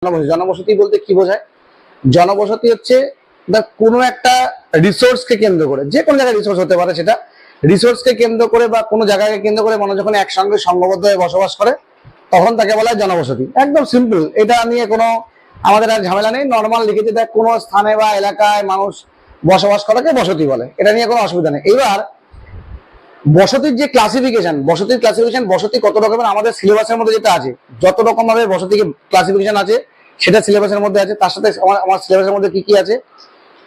জনবসতি বলতে কি বোঝায়? জনবসতি হচ্ছে কোনো একটা রিসোর্সকে কেন্দ্র করে, যে কোনো জায়গায় রিসোর্স হতে পারে, সেটা রিসোর্সকে কেন্দ্র করে বা কোনো জায়গাকে কেন্দ্র করে মানুষ যখন একসঙ্গে সংঘবদ্ধ হয়ে বসবাস করে তখন তাকে বলা হয় জনবসতি। একদম সিম্পল, এটা নিয়ে কোনো আমাদের আর ঝামেলা নেই। নর্মাল লিখেছে, দেখ কোনো স্থানে বা এলাকায় মানুষ বসবাস করাকে বসতি বলে, এটা নিয়ে কোনো অসুবিধা নেই। এবার বসতির যে ক্লাসিফিকেশন, বসতি কত রকমের আমাদের সিলেবাসের মধ্যে যেটা আছে, যত রকম ভাবে বসতিকে ক্লাসিফিকেশন আছে সেটা সিলেবাসের মধ্যে আছে। তার সাথে আমার সিলেবাসের মধ্যে কি কি আছে,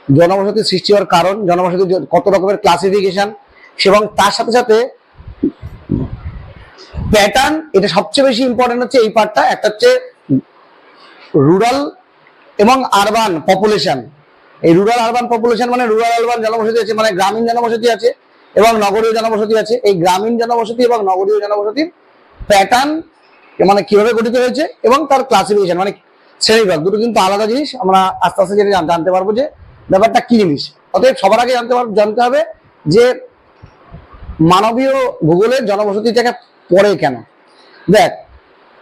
জনবসতির সৃষ্টি হওয়ার কারণ, জনবসতির কত রকমের ক্লাসিফিকেশন, এবং তার সাথে সাথে প্যাটার্ন। এটা সবচেয়ে বেশি ইম্পর্টেন্ট হচ্ছে এই পার্টটা। একটা হচ্ছে রুরাল এবং আরবান পপুলেশন। এই রুরাল আরবান পপুলেশন মানে রুরাল আরবান জনবসতি আছে, মানে গ্রামীণ জনবসতি আছে এবং নগরীয় জনবসতি আছে। এই গ্রামীণ জনবসতি এবং নগরীয় জনবসতির প্যাটার্ন মানে কিভাবে গঠিত হয়েছে এবং তার ক্লাসিফিকেশন মানে শ্রেণীবিভাগ, দুটো কিন্তু আলাদা জিনিস। আমরা আস্তে আস্তে যেটা জানতে পারবো যে ব্যাপারটা কি জিনিস। অতএব সবার আগে জানতে হবে যে মানবীয় ভূগোলের জনবসতিটাকে পড়ে কেন। দেখ,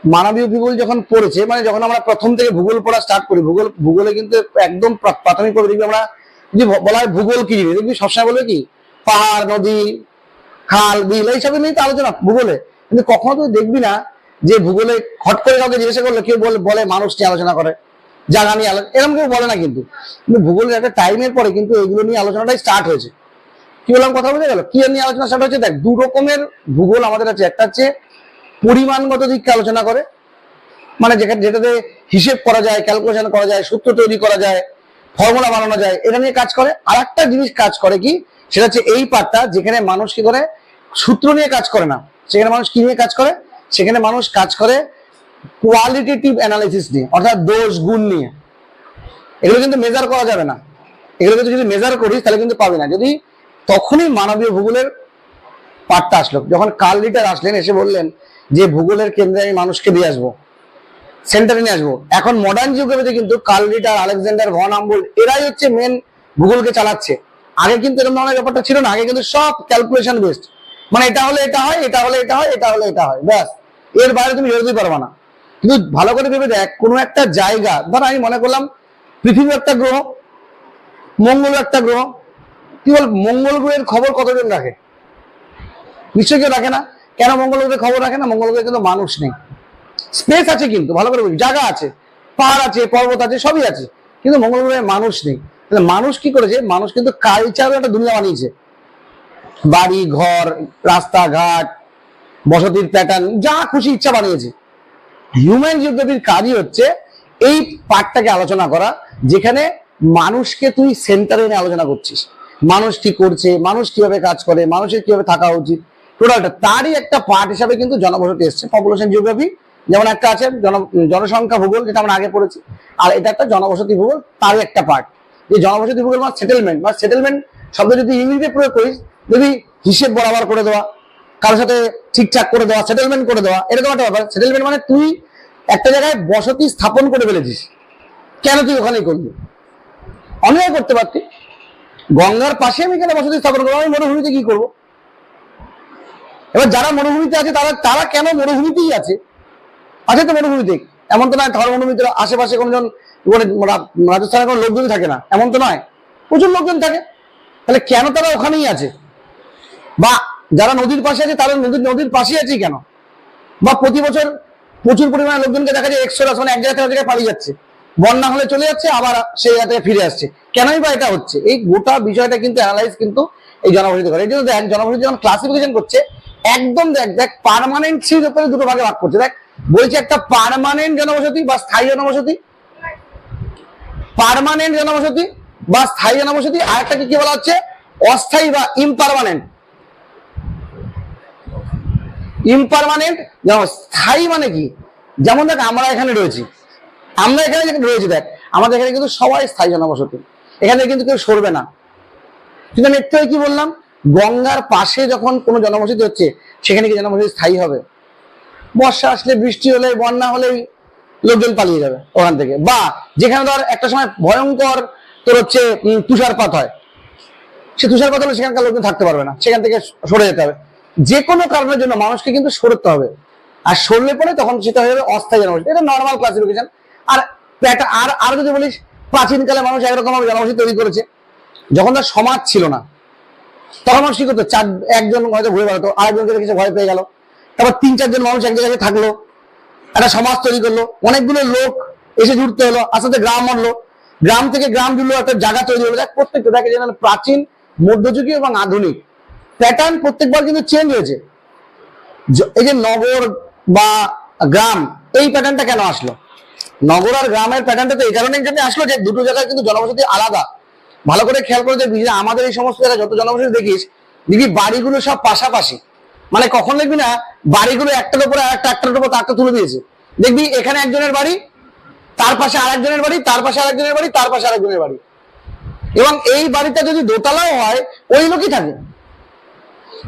মানবীয় ভূগোল যখন পড়েছে, মানে যখন আমরা প্রথম থেকে ভূগোল পড়া স্টার্ট করি, ভূগোলে কিন্তু একদম প্রাথমিক ভাবে দেখবি আমরা যদি বলা হয় ভূগোল কি জিনিস, দেখবি সবসময় বলবে কি পাহাড়, নদী, খাল, বিল, এইসব নিয়েই তো আলোচনা ভূগোলে। কিন্তু কখনো তুই দেখবি না যে ভূগোলে হট করে কাউকে জিজ্ঞাসা করলে কেউ বলে মানুষ নিয়ে আলোচনা করে, জায়গা নিয়ে আলোচনা, এরকম কেউ বলে না। কিন্তু ভূগোলের একটা টাইমের পরে কিন্তু এগুলো নিয়ে আলোচনাটাই স্টার্ট হয়েছে। কি বললাম, কথা বোঝা গেল? কি নিয়ে আলোচনা স্টার্ট হয়েছে? দেখ, দু রকমের ভূগোল আমাদের আছে। একটা হচ্ছে পরিমাণগত দিককে আলোচনা করে, মানে যেটাতে হিসেব করা যায়, ক্যালকুলেশন করা যায়, সূত্র তৈরি করা যায়, ফর্মুলা বানানো যায়, এটা নিয়ে কাজ করে। আর একটা জিনিস কাজ করে কি, সেটা হচ্ছে এই পার্টটা, যেখানে মানুষ কি করে সূত্র নিয়ে কাজ করে না, সেখানে মানুষ কি নিয়ে কাজ করে, সেখানে মানুষ কাজ করে কোয়ালিটেটিভ অ্যানালাইসিস নিয়ে, অর্থাৎ দোষ গুণ নিয়ে। এগুলো কিন্তু মেজার করা যাবে না, এগুলো কিন্তু যদি মেজার করিস তাহলে কিন্তু পাবি না। যদি তখনই মানবীয় ভূগোলের পার্টটা আসলো, যখন কার্ল রিটার আসলেন, এসে বললেন যে ভূগোলের কেন্দ্রে আমি মানুষকে দিয়ে আসবো, সেন্টারে নিয়ে আসবো। এখন মডার্ন জিওগ্রাফিতে কিন্তু কার্ল রিটার, আলেকজান্ডার ভন হাম্বোল্ট, এরাই হচ্ছে মেন ভূগোলকে চালাচ্ছে। আগে কিন্তু এরকম ধরনের ব্যাপারটা ছিল না। আগে কিন্তু সব ক্যালকুলেশন বেসড, মানে এটা হলে এটা হয়, এটা হলে এটা হয়, এটা হলে এটা হয়, ব্যাস, এর বাইরে তুমি বেরোতেই পারবা না। কিন্তু ভালো করে ভেবে দেখ, কোনো একটা জায়গা, ধর আমি মনে করলাম পৃথিবী একটা গ্রহ, মঙ্গল একটা গ্রহ, কি বল, মঙ্গল গ্রহের খবর কতজন রাখে? নিশ্চয়ই কেউ রাখে না। কেন মঙ্গল গ্রহের খবর রাখে না? মঙ্গল গ্রহে কিন্তু মানুষ নেই। স্পেস আছে কিন্তু, ভালো করে বলি, জায়গা আছে, পাহাড় আছে, পর্বত আছে, সবই আছে, কিন্তু মঙ্গল গ্রহে মানুষ নেই। তাহলে মানুষ কি করেছে? মানুষ কিন্তু কালচারের একটা দুনিয়া বানিয়েছে, বাড়ি ঘর, রাস্তাঘাট, বসতির প্যাটার্ন, যা খুশি ইচ্ছা বানিয়েছে। হিউম্যান জিওগ্রাফির কাজই হচ্ছে এই পার্টটাকে আলোচনা করা, যেখানে মানুষকে তুই সেন্টারে এনে আলোচনা করছিস। মানুষ কি করছে, মানুষ কিভাবে কাজ করে, মানুষের কিভাবে থাকা উচিত, টোটালটা তারই একটা পার্ট হিসাবে কিন্তু জনবসতি এসছে। পপুলেশন জিওগ্রাফি যেমন একটা আছে, জনসংখ্যা ভূগোল, যেটা আমরা আগে পড়েছি, আর এটা একটা জনবসতি ভূগোল, তারই একটা পার্ট। এই জনবসতি ভূগোল মানে সেটেলমেন্ট, বা সেটেলমেন্ট শব্দ যদি ইংরেজিতে প্রয়োগ করিস, যদি হিসেব বরাবর করে দেওয়া, কারোর সাথে ঠিকঠাক করে দেওয়া, সেটেলমেন্ট করে দেওয়া, এরকম একটা ব্যাপার। সেটেলমেন্ট মানে তুই একটা জায়গায় বসতি স্থাপন করে ফেলেছিস, কেন তুই ওখানেই করবি? অন্যায় করতে পারতি, গঙ্গার পাশে আমি কেন বসতি স্থাপন করবো? আমি মরুভূমিতে কি করবো? এবার যারা মরুভূমিতে আছে তারা কেন মরুভূমিতেই আছে তো মরুভূমিতে, এমন তো নয়। ধর মরুভূমিতে আশেপাশে কোনজন, রাজস্থানের কোনো লোকজনই থাকে না, এমন তো নয়, প্রচুর লোকজন থাকে। তাহলে কেন তারা ওখানেই আছে? বা যারা নদীর পাশে আছে তারা নদীর পাশে আছে কেন? বা প্রতি বছর প্রচুর পরিমাণে লোকজনকে দেখা যায় এক্সোডাস, মানে এক জায়গা থেকে জায়গায় পালিয়ে যাচ্ছে, বন্যা হলে চলে যাচ্ছে, আবার সেই জায়গা থেকে ফিরে আসছে। কেনই বা এটা হচ্ছে? এই গোটা বিষয়টা কিন্তু অ্যানালাইজ কিন্তু এই জনবসতি করে। এই জন্য দেখ, জনবসতি যখন ক্লাসিফিকেশন করছে, একদম দেখ পার্মানেন্সির উপরে দুটো ভাগে ভাগ করছে। দেখ, বলছে একটা পার্মানেন্ট জনবসতি বা স্থায়ী জনবসতি, পার্মানেন্ট জনবসতি বা স্থায়ী জনবসতি, আর একটাকে কি বলা হচ্ছে অস্থায়ী বা ইমপারমানেন্ট। ইমপারমানেন্ট যেমন, স্থায়ী মানে কি? যেমন দেখ, আমরা এখানে রয়েছি, দেখ আমাদের এখানে কিন্তু সবাই স্থায়ী জনবসতি, এখানে কিন্তু কেউ সরবে না। কিন্তু আমি একটু কি বললাম, গঙ্গার পাশে যখন কোনো জনবসতি হচ্ছে, সেখানে কি জনবসতি স্থায়ী হবে? বর্ষা আসলে, বৃষ্টি হলে, বন্যা হলেই লোকজন পালিয়ে যাবে ওখান থেকে। বা যেখানে ধর একটা সময় ভয়ঙ্কর তোর হচ্ছে তুষারপাত হয়, সে তুষারপাত হলে সেখানকার লোকজন থাকতে পারবে না, সেখান থেকে সরে যেতে হবে। যে কোনো কারণের জন্য মানুষকে কিন্তু সরতে হবে, আর সরলে পরে তখন সেটা হয়ে যাবে অস্থায়ী জনবসতি। এটা নর্মাল ক্লাসিফিকেশন। আর আর আর যদি বলিস প্রাচীনকালে মানুষ একরকম ভাবে জনবসতি তৈরি করেছে, যখন তার সমাজ ছিল না তখন মানুষ কি করতো, একজন হয়তো ঘুরে বেড়াতো, আরেকজনকে দেখে ভয় পেয়ে গেল, তারপর 3-4 জন মানুষ এক জায়গায় থাকলো, একটা সমাজ তৈরি করলো, অনেকগুলো লোক এসে জুড়তে হলো, আস্তে আস্তে গ্রাম মানলো, গ্রাম থেকে গ্রাম জুড়লো, একটা জায়গা তৈরি হলো। প্রত্যেকটা দেখে যেন প্রাচীন, মধ্যযুগীয় এবং আধুনিক প্যাটার্ন প্রত্যেকবার কিন্তু চেঞ্জ হয়েছে। এই যে নগর বা গ্রাম, এই প্যাটার্নটা কেন আসলো? নগর আর গ্রামের প্যাটার্নটা তো এই কারণে আসলো যে দুটো জায়গায় কিন্তু জনবসতি আলাদা। ভালো করে খেয়াল করে দেখবি যে আমাদের এই সমস্ত জায়গায় যত জনবসতি দেখিস, দেখবি বাড়িগুলো সব পাশাপাশি, মানে কখন দেখবি না বাড়িগুলো একটার উপরে একটার উপর তারটা তুলে দিয়েছে। দেখবি এখানে একজনের বাড়ি, তার পাশে আরেকজনের বাড়ি, তার পাশে আরেকজনের বাড়ি, তার পাশে আরেকজনের বাড়ি, এবং এই বাড়িটা যদি দোতলাও হয় ওই লোকই থাকে,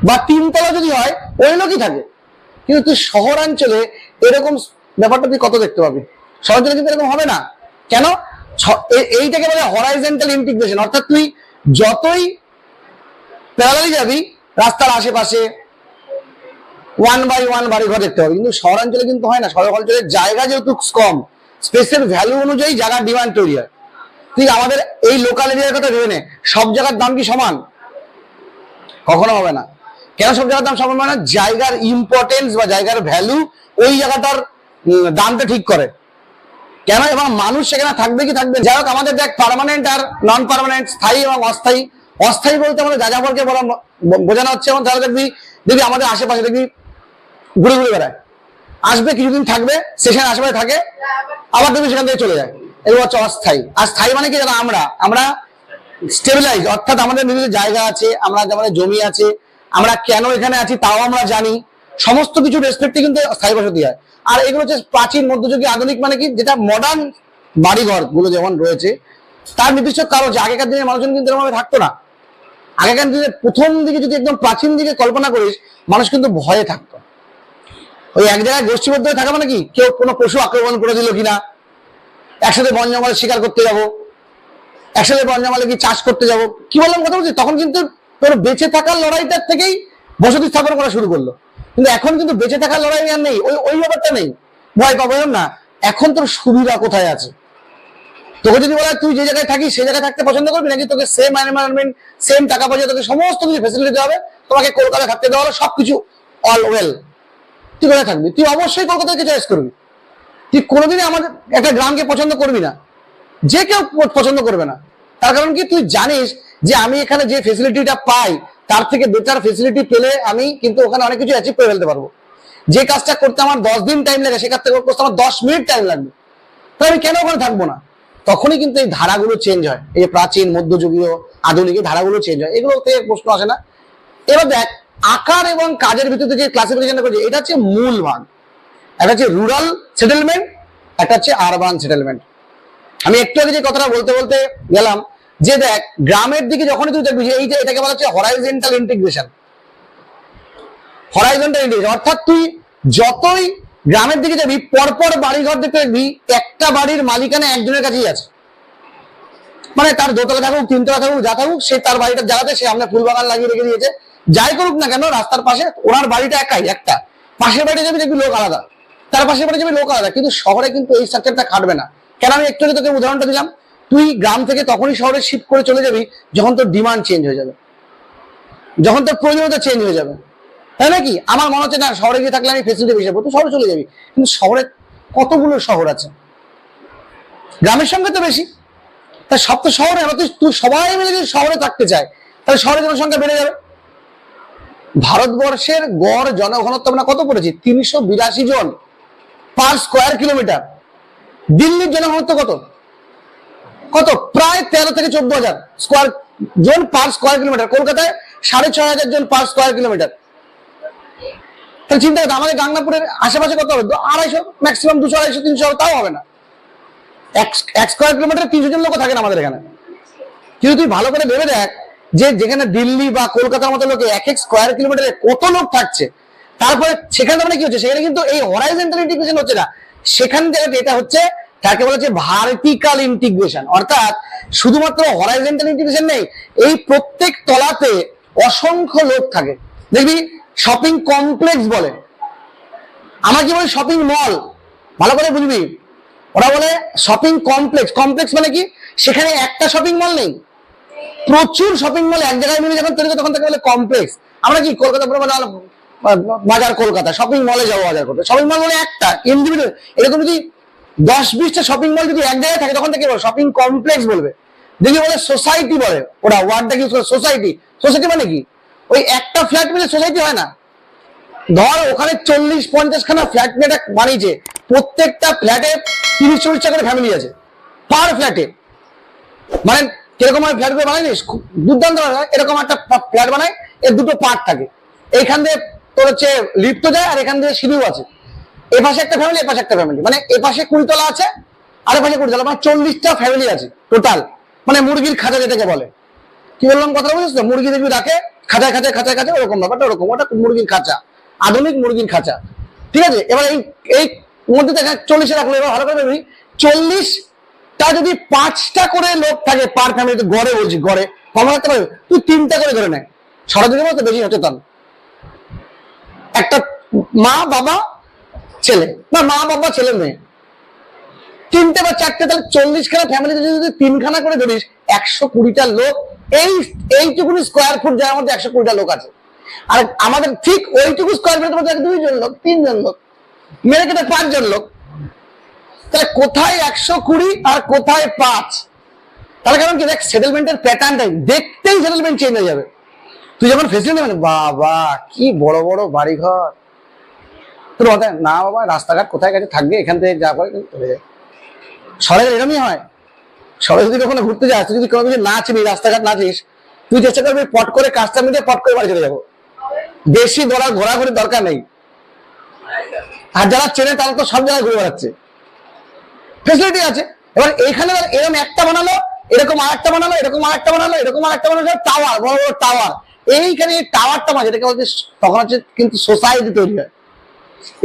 বা 3 তলা যদি হয় ওই লোকই থাকে। কিন্তু তুই শহরাঞ্চলে এরকম ব্যাপারটা তুই কত দেখতে পাবি? শহরাঞ্চলে কিন্তু এরকম হবে না। কেন? এইটাকে বলে হরাইজন্টাল ইন্টিগ্রেশন, অর্থাৎ তুই যতই প্যারালালি যাবি রাস্তার আশেপাশে 1 by 1 বাড়ি ঘর দেখতে পাবি, কিন্তু শহরাঞ্চলে কিন্তু হয় না। শহরাঞ্চলে জায়গা যেহেতু কম, স্পেসের ভ্যালু অনুযায়ী জায়গার ডিমান্ড তৈরি হয়। তুই আমাদের এই লোকাল এরিয়ার কথা ভেবে নে, সব জায়গার দাম কি সমান? কখনো হবে না। কেন সব জায়গার দাম সমান? মানে জায়গার ইম্পর্টেন্স বা জায়গার ভ্যালু ওই জায়গাটার দামটা ঠিক করে। কেন? এবং মানুষ সেখানে থাকবে কি থাকবে। যাই হোক, আমাদের দেখ পার্মানেন্ট আর নন পার্মানেন্ট, স্থায়ী এবং অস্থায়ী। অস্থায়ী বলতে আমাদের যাযাবরকে বোঝানো হচ্ছে। এবং তাহলে দেখবি আমাদের আশেপাশে দেখবি ঘুরে ঘুরে বেড়ায়, আসবে কিছুদিন থাকবে, স্টেশনের আশেপাশে থাকে, আবার দেখবি সেখান থেকে চলে যায়। এগুলো হচ্ছে অস্থায়ী। আর স্থায়ী মানে কি? যারা আমরা স্টেবিলাইজ, অর্থাৎ আমাদের নিজেদের জায়গা আছে, আমাদের জমি আছে, আমরা কেন এখানে আছি তাও আমরা জানি, সমস্ত কিছু রেসপেক্টে কিন্তু স্থায়ী বসতি হয়। আর এগুলো হচ্ছে প্রাচীন, মধ্যযুগীয়, আধুনিক, মানে কি যেটা মডার্ন বাড়িঘর গুলো যেমন রয়েছে তার নির্দিষ্ট কারণ যে আগেকার দিনের মানুষজন কিন্তু এরকম থাকতো না। আগেকার দিনে প্রথম দিকে যদি একদম প্রাচীন দিকে কল্পনা করিস, মানুষ কিন্তু ভয়ে থাকতো। ওই এক জায়গায় গোষ্ঠীবদ্ধ হয়ে থাকা মানে কি, কেউ কোনো পশু আক্রমণ করে দিল কিনা, একসাথে বন জঙ্গলে শিকার করতে যাবো, একসাথে বন জঙ্গলে কি চাষ করতে যাবো, কি বললাম কথা বলছি। তখন কিন্তু তোর বেঁচে থাকার লড়াইটার থেকেই বসতি স্থাপন করা শুরু করলো। কিন্তু এখন কিন্তু বেঁচে থাকার লড়াই আর নেই, ওই ব্যাপারটা নেই, ভয় পাবো না। এখন তোর সুবিধা কোথায় আছে? তোকে যদি বলা তুই যে জায়গায় থাকিস সেই জায়গায় থাকতে পছন্দ করবি, নাকি তোকে সেম এনভায়রনমেন্ট, সেম টাকা পয়সা, তোকে সমস্ত কিছু ফেসিলিটি দিতে হবে, তোমাকে কলকাতায় থাকতে দেওয়া হলো, সবকিছু অল ওয়েল, তুই কোথায় থাকবি? তুই অবশ্যই কলকাতাকে চয়েস করবি। তুই কোনোদিনই আমাদের একটা গ্রামকে পছন্দ করবি না, যে কেউ পছন্দ করবে না। তার কারণ কি? তুই জানিস যে আমি এখানে যে ফেসিলিটিটা পাই তার থেকে বেটার ফেসিলিটি পেলে আমি কিন্তু ওখানে অনেক কিছু অ্যাচিভ করে ফেলতে পারবো। যে কাজটা করতে আমার 10 দিন টাইম লাগে, সে কাজটা করতে আমার 10 মিনিট টাইম লাগবে, তাহলে আমি কেন ওখানে থাকবো না? তখনই কিন্তু এই ধারাগুলো চেঞ্জ হয়। এই যে প্রাচীন, মধ্যযুগীয়, আধুনিক, এই ধারাগুলো চেঞ্জ হয়, এগুলোতে প্রশ্ন আসে না। এবার দেখ, আকার এবং কাজের ভিত্তিতে যে ক্লাসিফিকেশন করছে, এটা হচ্ছে মূল ভাগ। একটা হচ্ছে রুরাল সেটেলমেন্ট, একটা হচ্ছে আরবান সেটেলমেন্ট। আমি একটু আগে যে কথাটা বলতে বলতে গেলাম যে দেখ, গ্রামের দিকে যখনই তুই দেখবি, এটাকে বলা হচ্ছে হরাইজন্টাল ইন্টিগ্রেশন। হরাইজন্টাল ইন্টিগ্রেশন অর্থাৎ তুই যতই গ্রামের দিকে যাবি, পরপর বাড়িঘর দেখতে দেখবি একটা বাড়ির মালিকানা একজনের কাছেই আছে। মানে তার 2 তলা থাকুক, 3 তলা থাকুক, যা থাকুক, সে তার বাড়িটা জায়গাতে সে আমরা ফুল বাগান লাগিয়ে রেখে দিয়েছে। যাই করুক না কেন, রাস্তার পাশে ওনার বাড়িটা একাই, একটা। পাশের বাড়িতে যাবি দেখবি লোক আলাদা, তার পাশের বাড়ি যাবি লোক আলাদা। কিন্তু শহরে কিন্তু এই স্ট্রাকচারটা খাটবে না। কেন? আমি একটু আগে তোকে উদাহরণটা দিলাম। তুই গ্রাম থেকে তখনই শহরে শিফট করে চলে যাবি যখন তোর ডিমান্ড চেঞ্জ হয়ে যাবে, যখন তোর প্রয়োজনীয়তা চেঞ্জ হয়ে যাবে, তাই নাকি? আমার মনে হচ্ছে না শহরে গিয়ে থাকলে আমি ফেসিলিটি বেশি পাবো, তুই শহরে চলে যাবি। কিন্তু শহরে কতগুলো শহর আছে, গ্রামের সঙ্গে তো বেশি। তা সব তো শহরে, তুই সবাই মিলে যদি শহরে থাকতে চায়, তাহলে শহরে জনসংখ্যা বেড়ে যাবে। ভারতবর্ষের গড় জনঘনত্ব আমরা কত পড়েছি? 382 জন পার স্কোয়ার কিলোমিটার। দিল্লির জনঘনত্ব কত? প্রায় 13 থেকে 14,000 স্কোয়ার জন পার স্কোয়ার কিলোমিটার। কলকাতায় 6,500 জন পার স্কোয়ার কিলোমিটার। তাহলে চিন্তা করতে, আমাদের গাঙ্গাপুরের আশেপাশে কত হবে? 250, ম্যাক্সিমাম 200, 250, 300 হবে, তাও হবে না। এক স্কোয়ার কিলোমিটার 300 জন লোক থাকে না আমাদের এখানে। কিন্তু তুই ভালো করে ভেবে দেখ যে যেখানে দিল্লি বা কলকাতার মতো লোকে এক স্কোয়ার কিলোমিটারে কত লোক থাকছে, তারপরে সেখানে মানে কি হচ্ছে, সেখানে কিন্তু এই হরাইজন্টাল ইন্টিগ্রেশন হচ্ছে না, সেখান থেকে এটা হচ্ছে, তাকে বলা হচ্ছে ভার্টিক্যাল ইন্টিগ্রেশন। অর্থাৎ শুধুমাত্র হরাইজন্টাল ইন্টিগ্রেশন নেই, এই প্রত্যেক তলাতে অসংখ্য লোক থাকে। দেখবি শপিং কমপ্লেক্স বলে, আমরা কি বলি শপিং মল, ভালো করে বুঝবি। ওরা বলে শপিং কমপ্লেক্স। কমপ্লেক্স মানে কি, সেখানে একটা শপিং মল নেই, প্রচুর শপিং মল এক জায়গায় মিলে যখন তৈরি করে তখন তাকে বলে কমপ্লেক্স। আমরা কি কলকাতা বাজার, কলকাতা শপিং মলে যাবো বাজার করতে, শপিং মল মানে একটা ইন্ডিভিজুয়াল। এরকম যদি 10-20টা শপিং মল যদি এক জায়গায় থাকে তখন তাকে শপিং কমপ্লেক্স বলবে। দেখি বলে সোসাইটি বলে, ওরা ওয়ার্ডটা ইউজ করে সোসাইটি। সোসাইটি মানে কি, ওই একটা ফ্ল্যাট মিলে সোসাইটি হয় না। ধর ওখানে 40-50 খানা ফ্ল্যাট বানিয়েছে, প্রত্যেকটা ফ্ল্যাটে 30-40টা করে ফ্যামিলি আছে পার ফ্ল্যাটে। মানে কিরকম ফ্ল্যাট গুলো বানায় দুর্দান্ত, এরকম একটা ফ্ল্যাট বানায়, এর দুটো পার্ট থাকে, এইখান দিয়ে তোর হচ্ছে লিফট যায় আর এখান দিয়ে সিঁড়িও আছে। এ পাশে একটা ফ্যামিলি, এ পাশে একটা ফ্যামিলি, মানে এ পাশে 20 তলা আছে আর এ পাশে 20 তলা, মানে 40টা ফ্যামিলি আছে টোটাল। মানে মুরগির খাঁচা যেটাকে বলে, কি বললাম কথা বুঝছিস তো, মুরগি দেখবি রাখে খাঁচায় খাঁচায় খাঁচায় খাঁচায়, ওরকম ব্যাপারটা ওরকম, ওটা মুরগির খাঁচা, আধুনিক মুরগির খাঁচা, ঠিক আছে। এবার এই মধ্যে দেখা 40 রাখলো, এবার ভালো করে ভাবি 40টা যদি 5টা করে লোক থাকে পার ফ্যামিলিতে, গড়ে বলছি, গড়ে কম রাখতে পারবে, তুই 3টা করে ধরে নেয়, সারাদিনের মধ্যে বেশি সচেতন। একটা মা বাবা ছেলে, না মা বাবা ছেলে মেয়ে, 3টে বা 4টে, তাহলে 40 খানা ফ্যামিলিতে যদি 3খানা করে ধরিস, 120টা লোক, এইটুকুনি স্কোয়ার ফুট যার মধ্যে 120টা লোক আছে। আর আমাদের ঠিক ওইটুকু স্কোয়ার ফুটের মধ্যে 2জন লোক, 3জন লোক, মেরে কেটে 5জন লোক, তাহলে কোথায় 120 আর কোথায় 5? তাহলে কারণ কি, দেখ সেটেলমেন্টের প্যাটার্নটাই, দেখতেই সেটেলমেন্ট চেঞ্জ হয়ে যাবে। তুই যখন ফেসিলিটি মানে বাবা কি বড় বড় বাড়ি ঘর, তোর কথা না বাবা রাস্তাঘাট কোথায় গেছে থাকবে, এখান থেকে যা করে চলে যায়। শহরে এরকমই হয়, শহরে যদি কখনো ঘুরতে যাস, তুই যদি কোনো কিছু না চিনিস, রাস্তাঘাট না চিনিস, তুই চেষ্টা করবি পট করে কাজটা মিলে পট করে বাড়ি চলে যাবো, বেশি ঘোরাঘুরির দরকার নেই। আর যারা চেনে তারা তো সব জায়গায় ঘুরে বেড়াচ্ছে, ফেসিলিটি আছে। এবার এইখানে এরকম একটা বানালো, এরকম আরেকটা বানালো, এরকম আরেকটা বানালো, এরকম আরেকটা বানালো, টাওয়ার, বড় বড় টাওয়ার। এইখানে এই টাওয়ারটা মাঝে যেটাকে বলছে, তখন হচ্ছে কিন্তু সোসাইটি তৈরি হয়।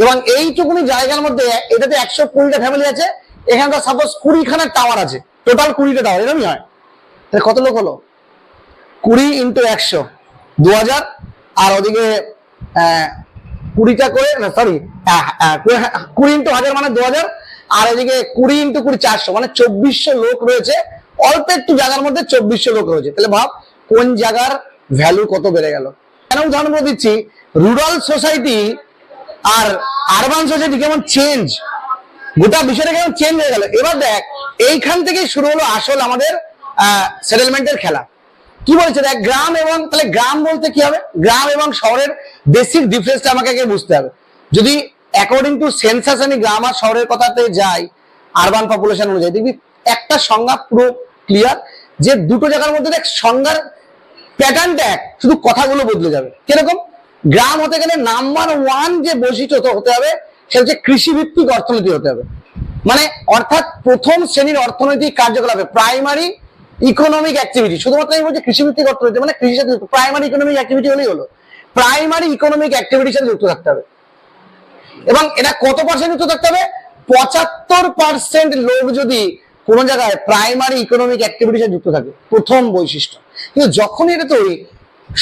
এবং এইটুকুনি জায়গার মধ্যে এটাতে 120টা ফ্যামিলি আছে, এখানকার সাপোজ 20খানা টাওয়ার আছে, টোটাল 20টা টাওয়ার, এরকমই হয়। তাহলে কত লোক হলো, 20 × 100 2000, আর ওদিকে 20টা করে, না সরি 20 × 1000 মানে 2000, আর এদিকে 20 × 20 400, মানে 2400 লোক রয়েছে, অল্প একটু জায়গার মধ্যে 2400 লোক রয়েছে। তাহলে ভাব কোন জায়গার ভ্যালু কত বেড়ে গেল। কেন উদাহরণ করে দিচ্ছি, রুরাল সোসাইটি আর আরবান সোসাইটি কেমন চেঞ্জ, গোটা বিষয়টা কেমন চেঞ্জ হয়ে গেল। এবার দেখ এইখান থেকে শুরু হলো আসল আমাদের সেটেলমেন্টের খেলা। কি বলছে দেখ, গ্রাম এবং, তাহলে গ্রাম বলতে কি হবে, গ্রাম এবং শহরের বেসিক ডিফারেন্সটা আমাকে আগে বুঝতে হবে। যদি অ্যাকর্ডিং টু সেন্সাস আমি গ্রাম আর শহরের কথাতে যাই, আরবান পপুলেশন অনুযায়ী, দেখবি একটা সংজ্ঞা পুরো ক্লিয়ার, যে দুটো জায়গার মধ্যে দেখ সংজ্ঞার প্যাটার্নটা এক, শুধু কথাগুলো বদলে যাবে। কিরকম, গ্রাম হতে গেলে নাম্বার 1 যে বৈশিষ্ট্য হতে হবে সেটা হচ্ছে কৃষিভিত্তিক অর্থনীতি হতে হবে। মানে অর্থাৎ প্রথম শ্রেণীর অর্থনৈতিক কার্যকলাপে, প্রাইমারি ইকোনমিক অ্যাক্টিভিটি, শুধুমাত্র আমি বলছি কৃষিভিত্তিক অর্থনীতি মানে কৃষির সাথে প্রাইমারি ইকোনমিক অ্যাক্টিভিটি হলেই হলো, প্রাইমারি ইকোনমিক অ্যাক্টিভিটির সাথে যুক্ত থাকতে হবে। এবং এটা কত পার্সেন্ট যুক্ত থাকতে হবে, 75% লোক যদি কোন জায়গায় প্রাইমারি ইকোনমিক অ্যাক্টিভিটির সাথে যুক্ত থাকে, প্রথম বৈশিষ্ট্য। কিন্তু যখনই এটা তুই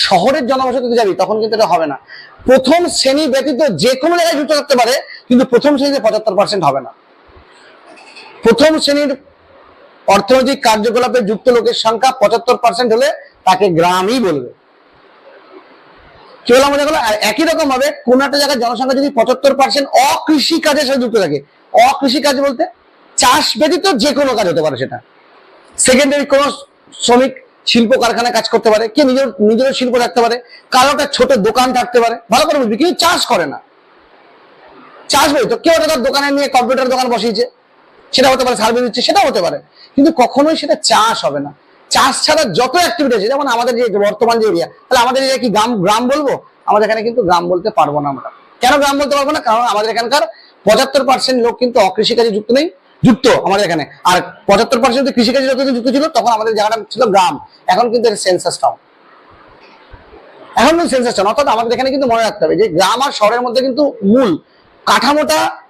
শহরের জনবসতিতে যাবি তখন কিন্তু এটা হবে না। প্রথম শ্রেণী ব্যতীত যে কোনো জায়গায় যুক্ত থাকতে পারে, কিন্তু প্রথম শ্রেণীতে 75% হবে না। প্রথম শ্রেণীর অর্থনৈতিক কার্যকলাপে যুক্ত লোকের সংখ্যা 75% হলে তাকে গ্রামই বলবে। কি বললাম মনে করলো। আর একই রকম ভাবে কোন একটা জায়গায় জনসংখ্যা যদি 75% অকৃষি কাজের সাথে যুক্ত থাকে, অকৃষি কাজ বলতে চাষ ব্যতীত যে কোনো কাজ হতে পারে, সেটা সেকেন্ডারি কোন শ্রমিক শিল্প কারখানায় কাজ করতে পারে, কে নিজের শিল্প রাখতে পারে, কারো একটা ছোট দোকান থাকতে পারে, ভালো করে বুঝবি, কিন্তু চাষ করে না। চাষ বই তো কেউ তার দোকানে নিয়ে কম্পিউটার দোকান বসিয়েছে, সেটা হতে পারে, সার্ভিস দিচ্ছে, সেটা হতে পারে, কিন্তু কখনোই সেটা চাষ হবে না। চাষ ছাড়া যত অ্যাক্টিভিটি আছে, যেমন আমাদের যে বর্তমান যে এরিয়া, তাহলে আমাদের এরিয়া কি গ্রাম বলবো? আমাদের এখানে কিন্তু গ্রাম বলতে পারবো না আমরা। কেন গ্রাম বলতে পারবো না? কারণ আমাদের এখানকার 75% লোক কিন্তু অকৃষিকাজে যুক্ত আমাদের এখানে, আর 75% যদি কৃষিকাজে যতদিন যুক্ত ছিল তখন আমাদের জায়গাটা ছিল গ্রাম। এখন কিন্তু সেন্সাস টাউন, এখন কিন্তু সেন্সাস টাউন। অর্থাৎ আমাদের এখানে কিন্তু মনে রাখতে হবে যে গ্রাম আর শহরের মধ্যে কিন্তু মূল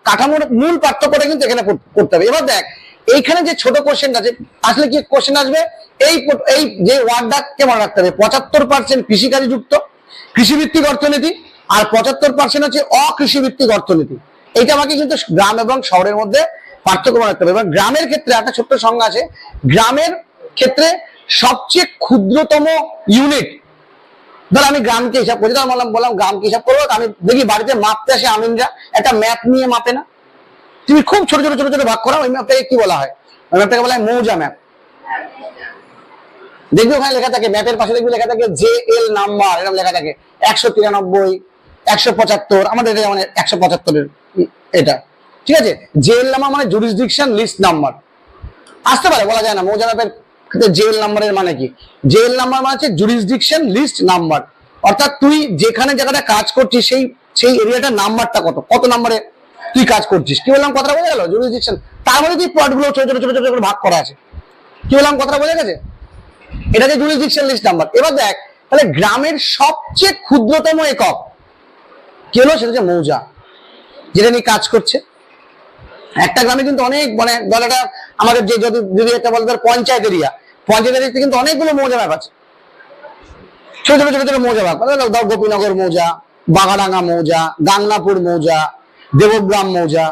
কাঠামোর মূল পার্থক্যটা কিন্তু এখানে করতে হবে। এবার দেখ এইখানে যে ছোট কোশ্চেন আছে, আসলে কি কোশ্চেন আসবে, এই যে ওয়ার্ডটাকে মনে রাখতে হবে, 75% কৃষিকাজে যুক্ত কৃষিভিত্তিক অর্থনীতি, আর 75% হচ্ছে অকৃষিভিত্তিক অর্থনীতি। এইটা আমাকে কিন্তু গ্রাম এবং শহরের মধ্যে পার্থক্য মনে রাখতে হবে। এবার গ্রামের ক্ষেত্রে একটা ছোট্ট সংজ্ঞা আছে, গ্রামের ক্ষেত্রে সবচেয়ে ক্ষুদ্রতম ইউনিট, ধর আমি গ্রামকে হিসাব করছি, ধর বললাম গ্রামকে হিসাব করবো, আমি দেখি বাড়িতে মাপতে আসে আমিনরা একটা ম্যাপ নিয়ে মাপে না, তুমি খুব ছোট ছোট ছোট ছোট ভাগ করা, ওই ম্যাপটাকে কি বলা হয়? ওই ম্যাপটাকে বলা হয় মৌজা ম্যাপ। দেখবি ওখানে লেখা থাকে, ম্যাপের পাশে দেখবি লেখা থাকে JL নাম্বার, এরকম লেখা থাকে 193, 175, আমাদের এটা মানে 175 এটা, ঠিক আছে। JL নাম্বার মানে জুরিসডিকশন লিস্ট নাম্বার, আসতে পারে বলা যায় না মৌজা ম্যাপের JL নাম্বারের মানে কি। JL নাম্বার মানে হচ্ছে জুরিসডিকশন লিস্ট নাম্বার, অর্থাৎ তুই যেখানে জায়গাটা কাজ করছিস সেই সেই এরিয়াটার নাম্বারটা কত, কত নাম্বারে তুই কাজ করছিস। কি বললাম, কথাটা বোঝা গেল? জুরিসডিকশন, তার মধ্যে তুই প্লটগুলো ছোট ছোট ছোট ছোট করে ভাগ করা আছে। কি বললাম, কথাটা বোঝা গেছে? এটা যে জুরিসডিকশন লিস্ট নাম্বার। এবার দেখ তাহলে গ্রামের সবচেয়ে ক্ষুদ্রতম একক কি হলো, সেটা হচ্ছে মৌজা, যেটা নিয়ে কাজ করছে। একটা গ্রামে কিন্তু অনেক মানে দলটা আমাদের যে যদি একটা বলে পঞ্চায়েত এরিয়া, পঞ্চায়েত এরিয়াতে কিন্তু অনেকগুলো মৌজা ম্যাপ আছে, ছোট ছোট ছোট ছোট মৌজা ম্যাপ, গোপীনগর মৌজা, বাগাডাঙ্গা মৌজা, গাংনাপুর মৌজা, দেবগ্রাম মৌজা,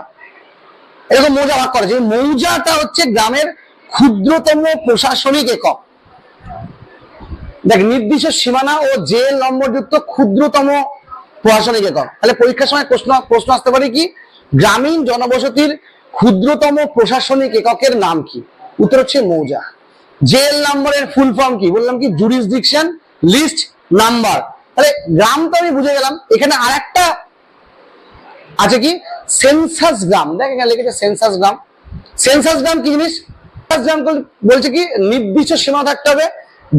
এরকম মৌজা ভাগ করা আছে। মৌজাটা হচ্ছে গ্রামের ক্ষুদ্রতম প্রশাসনিক একক। দেখ, নির্দিষ্ট সীমানা ও JL নম্বরযুক্ত ক্ষুদ্রতম প্রশাসনিক একক। তাহলে পরীক্ষার সময় প্রশ্ন আসতে পারে কি, গ্রামীণ জনবসতির ক্ষুদ্রতম প্রশাসনিক এককের নাম কি? উত্তর হচ্ছে মৌজা। JL নম্বরের ফুল ফর্ম কি বললাম, কি জুরিসডিকশন লিস্ট নাম্বার। তাহলে গ্রাম তো আমি বুঝে গেলাম, এখানে আরেকটা আছে কি, সেন্সাস গ্রাম। দেখ এখানে লিখেছে সেন্সাস গ্রাম। সেন্সাস গ্রাম কি জিনিস? গ্রাম বলছে কি, নির্দিষ্ট সীমা থাকতে হবে,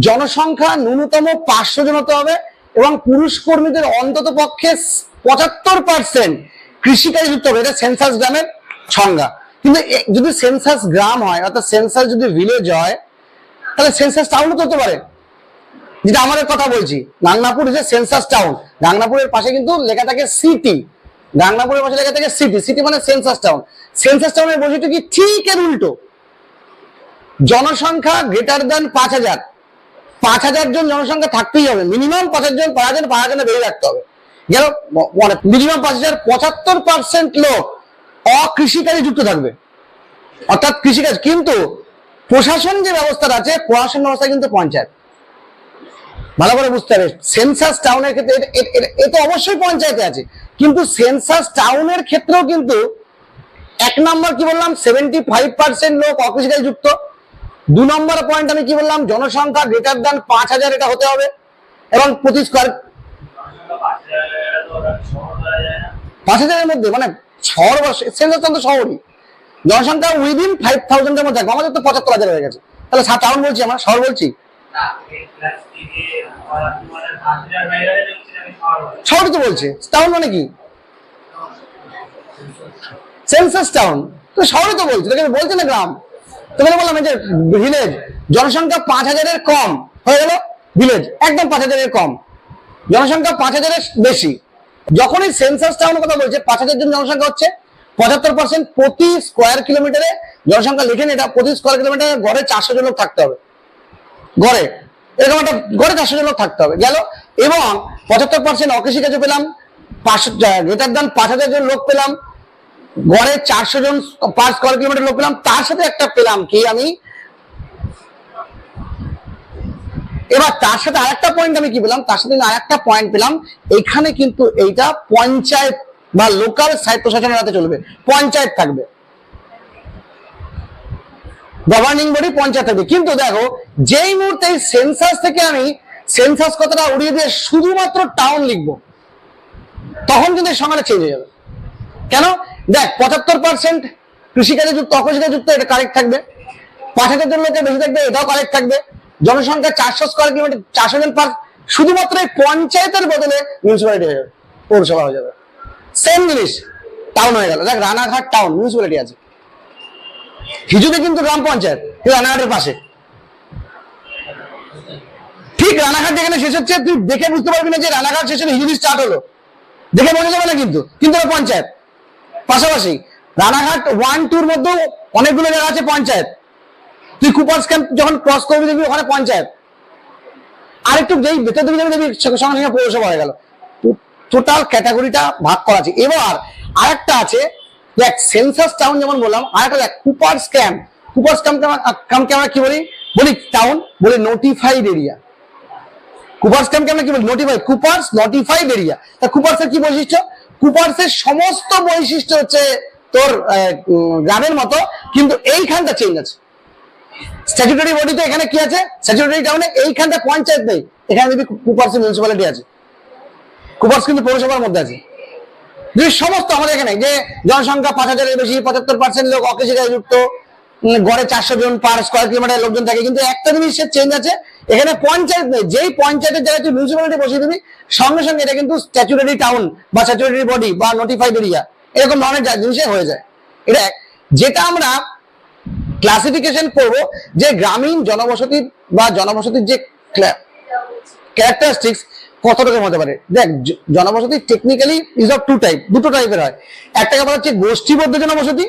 জনসংখ্যা ন্যূনতম 500 জন হতে হবে, এবং পুরুষ কর্মীদের অন্তত পক্ষে 75% কৃষিকাজে যুক্ত হবে। এটা সেন্সাস গ্রামের সংজ্ঞা। কিন্তু যদি সেন্সাস গ্রাম হয়, অর্থাৎ সেন্সাস যদি ভিলেজ হয়, তাহলে সেন্সাস টাউনও তো হতে পারে, যেটা আমাদের কথা বলছি। গাংনাপুর হচ্ছে সেন্সাস টাউন, গাংনাপুরের পাশে কিন্তু লেখা থাকে সিটি, গাংনাপুরের পাশে লেখা থাকে সিটি, সিটি মানে সেন্সাস টাউন। সেন্সাস টাউনের বৈশিষ্ট্য কি, ঠিক এর উল্টো, জনসংখ্যা গ্রেটার দ্যান 5000, 5000 জন জনসংখ্যা থাকতেই হবে, মিনিমাম 5000 জন, 5000 বেড়ে রাখতে হবে। গেল মিনিমাম 5000, 75% লোক অকৃষিকাজে যুক্ত থাকবে, অর্থাৎ কৃষিকাজ। কিন্তু প্রশাসন যে ব্যবস্থাটা আছে, প্রশাসন ব্যবস্থা কিন্তু পঞ্চায়েত, ভালো করে বুঝতে হবে। সেন্সাস টাউনের ক্ষেত্রে এটা অবশ্যই পঞ্চায়েতে আছে, কিন্তু সেন্সাস টাউনের ক্ষেত্রেও কিন্তু 1 নম্বর কি বললাম, 75% লোক অকৃষিকাজে যুক্ত। 2 নম্বর পয়েন্ট আমি কি বললাম, জনসংখ্যা গ্রেটার দ্যান 5000 এটা হতে হবে, এবং প্রতি স্কয়ার 5000 এর মধ্যে, মানে শহর বা সেন্সাস টাউন তো শহরই, জনসংখ্যা উইদিন 5000 এর মধ্যে থাকবে। আমাদের তো 75,000 হয়ে গেছে, তাহলে টাউন বলছি, আমরা শহর বলছি। শহর তো বলছে, টাউন মানে কি, সেন্সাস টাউন তো শহরই তো বলছে, বলছে না গ্রাম। তোমাকে বললাম এই যে ভিলেজ, জনসংখ্যা 5000 এর কম হয়ে গেল ভিলেজ, একদম 5000 এর কম, জনসংখ্যা 5000 এর বেশি। যখনই সেন্সাস টাউনের কথা বলছে, 5000 জন জনসংখ্যা হচ্ছে 75% প্রতি স্কোয়ার কিলোমিটারে জনসংখ্যা লিখেন, এটা প্রতি স্কোয়ার কিলোমিটারে গড়ে 400 জন লোক থাকতে হবে, গড়ে এরকম একটা গড়ে 400 জন লোক থাকতে হবে গেল। এবং 75% অকৃষিকাজে পেলাম, 500 গ্রেটার দ্যান 5000 জন লোক পেলাম, গড়ে 400 জন পার স্কোয়ার কিলোমিটার লোক পেলাম। তার সাথে একটা পেলাম কি, আমি এবার তার সাথে আরেকটা পয়েন্ট আমি কি পেলাম, তার সাথে আরেকটা পয়েন্ট পেলাম, এখানে কিন্তু এইটা পঞ্চায়েত বা লোকাল স্থায়ী প্রশাসনের হাতে চলবে, পঞ্চায়েত থাকবে, গভর্নিং বডি পঞ্চায়েত থাকবে। কিন্তু দেখো, যেই মুহূর্তে সেন্সাস থেকে আমি সেন্সাস কথাটা উড়িয়ে দিয়ে শুধুমাত্র টাউন লিখবো, তখন কিন্তু এই সংজ্ঞাটা চেঞ্জ হয়ে যাবে। কেন? দেখ, 75% কৃষিকাজে যুক্ত, অকৃষিকাজে যুক্ত, এটা কারেক্ট থাকবে। 5000 জন লোকের বেশি থাকবে, এটাও কারেক্ট থাকবে। জনসংখ্যা 400 স্কোয়ার কিলোমিটার, 400 জন পার, শুধুমাত্র এই পঞ্চায়েতের বদলে মিউনিসিপ্যালিটি হয়ে যাবে, পৌরসভা হয়ে যাবে। সেম জিনিস টাউন হয়ে গেল। দেখ, রানাঘাট টাউন মিউনিসিপ্যালিটি আছে, হিজুতে কিন্তু গ্রাম পঞ্চায়েত, রানাঘাটের পাশে। ঠিক রানাঘাট যেখানে শেষ হচ্ছে, তুই দেখে বুঝতে পারবি না যে রানাঘাট শেষে হিজুতি স্টার্ট হলো, দেখে বোঝা যাবে না, কিন্তু কিন্তু পঞ্চায়েত পাশাপাশি। রানাঘাট 1-2 মধ্যেও অনেকগুলো জায়গা আছে পঞ্চায়েত, তুই কুপার্স ক্যাম্প যখন ক্রস করবি দেখবি ওখানে পঞ্চায়েত, আরেকটু যেই ভেতর দিকে যাবি দেখবি সঙ্গে পৌরসভা হয়ে গেল। টোটাল ক্যাটাগরিটা ভাগ করা আছে। এবার আরেকটা আছে দেখ সেন্সাস টাউন যেমন বললাম, আর একটা দেখ কুপার স্ক্যাম। কুপার স্ক্যামকে আমরা কি বলি? বলি টাউন, বলি নোটিফাইড এরিয়া। কুপার স্ক্যামকে আমরা কি বলি? Notified, Cooper's notified area. তা কুপার্সের কি বৈশিষ্ট্য? কুপার্সের সমস্ত বৈশিষ্ট্য হচ্ছে তোর গ্রামের মতো, কিন্তু এইখানটা চেঞ্জ আছে। স্ট্যাচুটরি বডিতে এখানে কি আছে? স্ট্যাচুটরি টাউনে এইখানটা পঞ্চায়েত নেই, এখানে যদি কুপার্স মিউনিসিপ্যালিটি আছে। কুপার্স কিন্তু পৌরসভার মধ্যে আছে। যদি সমস্ত আমাদের এখানে যে জনসংখ্যা 5,000-এর বেশি, 75% লোক অকৃষিকাজে যুক্ত, গড়ে 400 জন পার স্কোয়ার কিলোমিটার লোকজন থাকে, কিন্তু একটা জিনিসের চেঞ্জ আছে, এখানে পঞ্চায়েত নেই। যেই পঞ্চায়েতের জায়গায় তুই মিউনিসিপ্যালিটি বসিয়ে দিবি, সঙ্গে সঙ্গে এটা কিন্তু স্ট্যাচুটরি টাউন বা স্ট্যাচুটরি বডি বা নোটিফাইড এরিয়া এরকম ধরনের জিনিসে হয়ে যায়। এটা যেটা আমরা ক্লাসিফিকেশন করবো যে গ্রামীণ জনবসতি বা জনবসতির যে ক্যারেক্টারিস্টিক্স কতটুকু হতে পারে। দেখ জনবসতি technically is of two type, দুটো টাইপের হয়। একটাকে বলা হচ্ছে গোষ্ঠীবদ্ধ জনবসতি,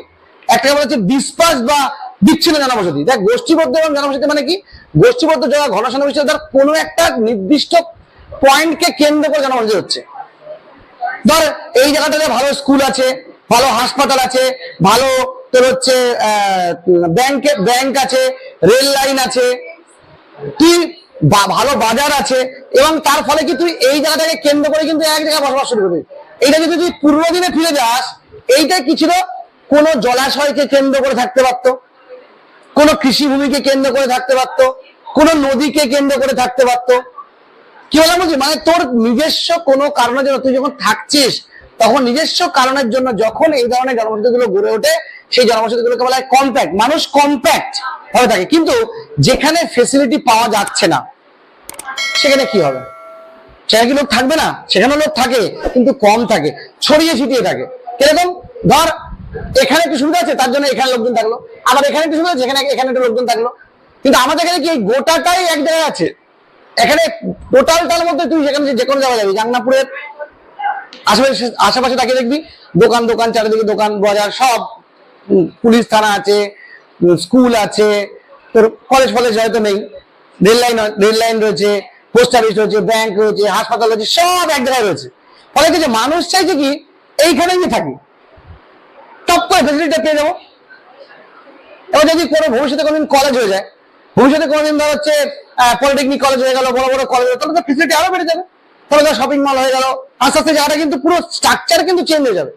একটাকে বলা হচ্ছে ডিসপার্স বা বিচ্ছিন্ন জনবসতি। দেখ গোষ্ঠীবদ্ধ এবং জনবসতি মানে কি? গোষ্ঠীবদ্ধ যারা ঘনসংখ্যা বিশিষ্ট, তার কোনো একটা নির্দিষ্ট পয়েন্টকে কেন্দ্র করে জনবসতি হচ্ছে। ধর এই জায়গাটাতে ভালো স্কুল আছে, ভালো হাসপাতাল আছে, ভালো তোর হচ্ছে ব্যাংক আছে, রেল লাইন আছে, তুই ভালো বাজার আছে, এবং তার ফলে কি তুই এই জায়গাটাকে কেন্দ্র করে কিন্তু এক জায়গায় বসবাস শুরু করবি। এইটা যদি তুই পুরনো দিনে ফিরে যাস, এইটা কি ছিল? কোনো জলাশয়কে কেন্দ্র করে থাকতে পারতো, কোনো কৃষিভূমিকে কেন্দ্র করে থাকতে পারতো, কোনো নদীকে কেন্দ্র করে থাকতে পারতো। কি বললাম বুঝলি? মানে তোর নিজস্ব কোনো কারণের জন্য তুই যখন থাকছিস, তখন নিজস্ব কারণের জন্য যখন এই ধরনের জনবসতি গুলো গড়ে ওঠে, সেই জনবসতি গুলোকে বলা হয় কম্প্যাক্ট। মানুষ কম্প্যাক্ট হয়ে থাকে। কিন্তু যেখানে ফেসিলিটি পাওয়া যাচ্ছে না, সেখানে কি হবে? সেখানে কি লোক থাকবে না? সেখানে লোক থাকে, কিন্তু কম থাকে, ছড়িয়ে ছিটিয়ে থাকে। কিরকম? ধর এখানে একটু সুবিধা আছে, তার জন্য এখানে লোকজন থাকলো, আবার এখানে একটু সুবিধা আছে, এখানে একটু লোকজন থাকলো। কিন্তু আমাদের এখানে কি গোটাটাই এক জায়গায় আছে? এখানে টোটালটার মধ্যে তুই যেখানে যে কোনো জায়গায় যাবি, জাংনাপুরের আশেপাশে তাকিয়ে দেখবি দোকান, চারিদিকে দোকান বাজার সব, পুলিশ থানা আছে, স্কুল আছে, তোর কলেজ হয়তো নেই, রেল লাইন রয়েছে, পোস্ট অফিস রয়েছে, ব্যাংক রয়েছে, হাসপাতাল রয়েছে, সব এক জায়গায় রয়েছে। ফলে কি যে মানুষ চাইছে কি এইখানেই যে থাকি, টপ করে ফেসিলিটি পেয়ে যাবো। এবার যদি কোনো ভবিষ্যতে কোনোদিন কলেজ হয়ে যায়, ভবিষ্যতে কোনোদিন ধর হচ্ছে পলিটেকনিক কলেজ হয়ে গেল, বড় বড় কলেজ, তাহলে তো ফেসিলিটি আরো বেড়ে যাবে। তাহলে ধর শপিং মল হয়ে গেল, আস্তে আস্তে জায়গাটা কিন্তু পুরো স্ট্রাকচার কিন্তু চেঞ্জ হয়ে যাবে।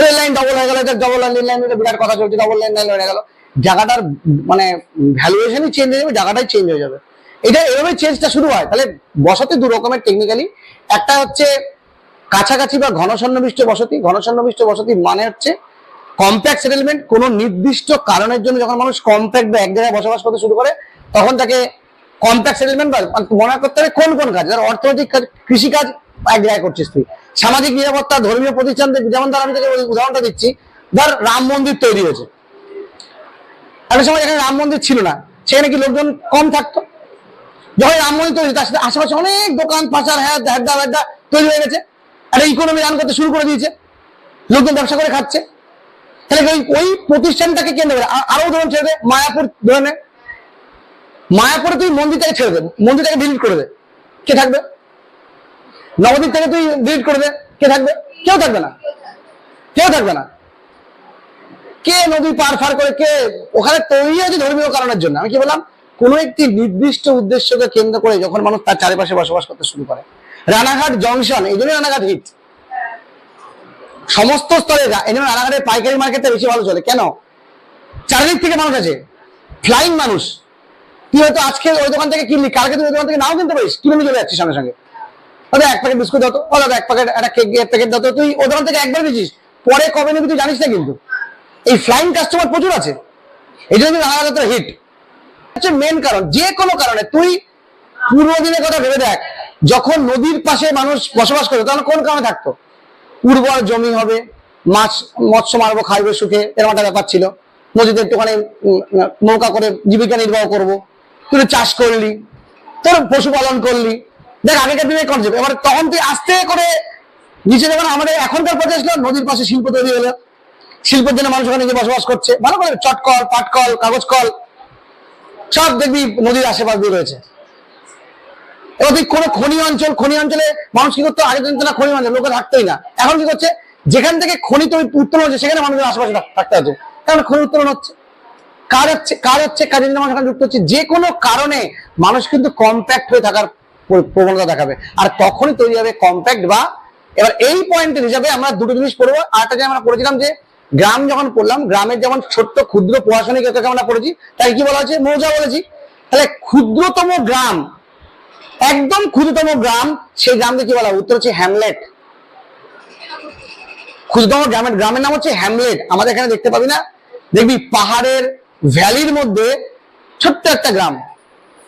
রেল লাইন ডবল হয়ে গেল, ডবল লাইন রেল লাইন বিরাট কথা চলছে, ডবল লাইন হয়ে গেল, জায়গাটার মানে ভ্যালুয়েশনই চেঞ্জ হয়ে যাবে, জায়গাটাই চেঞ্জ হয়ে যাবে। এটা এভাবে চেঞ্জটা শুরু হয়। তাহলে বসতি দু রকমের টেকনিক্যালি, একটা হচ্ছে কাছাকাছি বা ঘনসন্নিবিষ্ট বসতি। ঘনসন্নিবিষ্ট বসতি মানে হচ্ছে কম্প্যাক্ট সেটেলমেন্ট। কোনো নির্দিষ্ট কারণের জন্য যখন মানুষ কম্প্যাক্ট বা এক জায়গায় বসবাস করতে শুরু করে, তখন তাকে কম্প্যাক্ট সেটেলমেন্ট বা মনে করতে হবে কোন কোন কাজ। ধর অর্থনৈতিক কাজ, কৃষিকাজ এক জায়গায় করছিস তুই, সামাজিক নিরাপত্তা, ধর্মীয় প্রতিষ্ঠান। যেমন ধর আমি তোকে উদাহরণটা দিচ্ছি, ধর রাম মন্দির তৈরি হয়েছে, একটা সময় এখানে রাম মন্দির ছিল না, সেখানে কি লোকজন কম থাকতো? যখন রাম মন্দির তৈরি, তার সাথে আশেপাশে অনেক দোকান পাচার হ্যাড্ডা তৈরি হয়ে গেছে, একটা ইকোনমি রান করতে শুরু করে দিয়েছে, লোকজন ব্যবসা করে খাচ্ছে। তাহলে ওই প্রতিষ্ঠানটাকে কেন্দ্র করে আরো উদাহরণ ছেড়ে দে, মায়াপুর ধরে, মায়াপুরে তুই মন্দিরটাকে ছেড়ে দে, মন্দিরটাকে ডিলিট করে দে, কে থাকবে? নবদ্বীপ থেকে তুই ডিলিট করে দে, কে থাকবে? কেউ থাকবে না, কেউ থাকবে না। কে নদী পার করে, কে ওখানে তৈরি হয়েছে ধর্মীয় কারণের জন্য। আমি কি বললাম? কোন একটি নির্দিষ্ট উদ্দেশ্যকে কেন্দ্র করে যখন মানুষ তার চারিপাশে বসবাস করতে শুরু করে। রানাঘাট জংশন, এই জন্য রানাঘাট হিট সমস্ত স্তরে। এই জন্য রানাঘাটের পাইকারি মার্কেটটা বেশি ভালো চলে। কেন? চারিদিক থেকে মানুষ আছে, ফ্লাইং মানুষ। তুই হয়তো আজকে ওই দোকান থেকে কিনলি, কালকে তুই ওই দোকান থেকে নাও কিনতে পারিস, কিনে নিয়ে চলে যাচ্ছিস সঙ্গে সঙ্গে। দাদা এক প্যাকেট বিস্কুট দাও, ও দাদা এক প্যাকেট, একটা কেক প্যাকেট দাও। তুই ওই দোকান থেকে একবার দিচ্ছিস, পরে কবে নিবি তুই জানিস না। কিন্তু এই ফ্লাইং কাস্টমার প্রচুর আছে, এই জন্য রানাঘাট হিট হচ্ছে মেন কারণ। যে কোনো কারণে তুই পূর্ব দিনের কথা ভেবে দেখ, যখন নদীর পাশে মানুষ বসবাস করে, তখন কোন কারণে থাকতো? উর্বর জমি হবে, মৎস্য মারবো, খাইবো সুখে, এরকম একটা ব্যাপার ছিল। নদীতে একটুখানি নৌকা করে জীবিকা নির্বাহ করবো, তুই চাষ করলি, তোর পশুপালন করলি। দেখ আগেকার দিনে কনসেপ্ট। এবার তখন তুই আস্তে করে নিচে যখন আমাদের এখনকার পর্যায়ে আসলো, নদীর পাশে শিল্প তৈরি হলো, শিল্পের জন্য মানুষ ওখানে গিয়ে বসবাস করছে, ভালো করে চটকল, পাটকল, কাগজ কল সব দেখবি নদীর আশেপাশ দিয়ে রয়েছে। এবার তুই কোনো খনি অঞ্চলে মানুষ কি করতো? আগে জানতো না খনি অঞ্চল, লোকে থাকতোই না। এখন কি করছে? যেখান থেকে খনিজ উত্তোলন হচ্ছে সেখানে মানুষের আশেপাশে থাকতে হচ্ছে, কারণ খনি উত্তোলন হচ্ছে। কাজের জন্য সেখানে যুক্ত হচ্ছে। যে কোনো কারণে মানুষ কিন্তু কম্প্যাক্ট হয়ে থাকার প্রবণতা দেখাবে, আর তখনই তৈরি হবে কম্প্যাক্ট বা। এবার এই পয়েন্টের হিসাবে আমরা দুটো জিনিস পড়বো। আরেকটা যে আমরা পড়েছিলাম যে গ্রাম যখন পড়লাম, গ্রামের যেমন ছোট্ট ক্ষুদ্র প্রশাসনিক এলাকা আমরা পড়েছি, তাই কি বলা হচ্ছে, মৌজা বলেছি। তাহলে ক্ষুদ্রতম গ্রাম, একদম ক্ষুদ্রতম গ্রাম, সেই গ্রামকে কি বলা হয়? উত্তর হচ্ছে হ্যামলেট। ক্ষুদ্রতম গ্রামের নাম হচ্ছে হ্যামলেট। আমাদের এখানে দেখতে পাবি না, দেখবি পাহাড়ের ভ্যালির মধ্যে ছোট্ট একটা গ্রাম,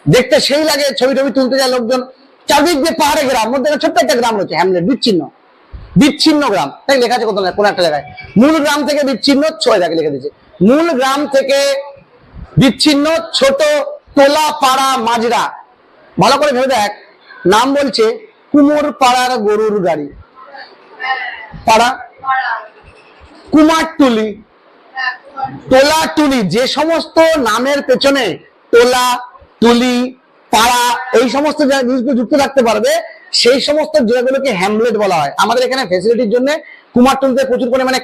দেখতে সেই লাগে, ছবি টবি তুলতে যায় লোকজন, চারদিক দিয়ে পাহাড়ে গ্রাম, মধ্যে ছোট্ট একটা গ্রাম রয়েছে হ্যামলেট, বিচ্ছিন্ন গ্রাম। তাই লেখা আছে কোন একটা জায়গায়, মূল গ্রাম থেকে বিচ্ছিন্ন, 6 জায়গায় লিখে দিয়েছে, মূল গ্রাম থেকে বিচ্ছিন্ন ছোট তোলা পাড়া মাজরা। ভালো করে ভেবে দেখ, নাম বলছে কুমোর পাড়ার গরুর গাড়ি, পাড়া কুমারটুলি, টোলাটুলি। যে সমস্ত নামের পেছনে টোলা, তুলি, পাড়া এই সমস্ত জিনিসগুলো যুক্ত থাকতে পারবে, সেই সমস্ত জায়গাগুলোকে হ্যামলেট বলা হয়। আমাদের এখানে ফ্যাসিলিটির জন্য কুমারটুলিতে প্রচুর পরিমাণে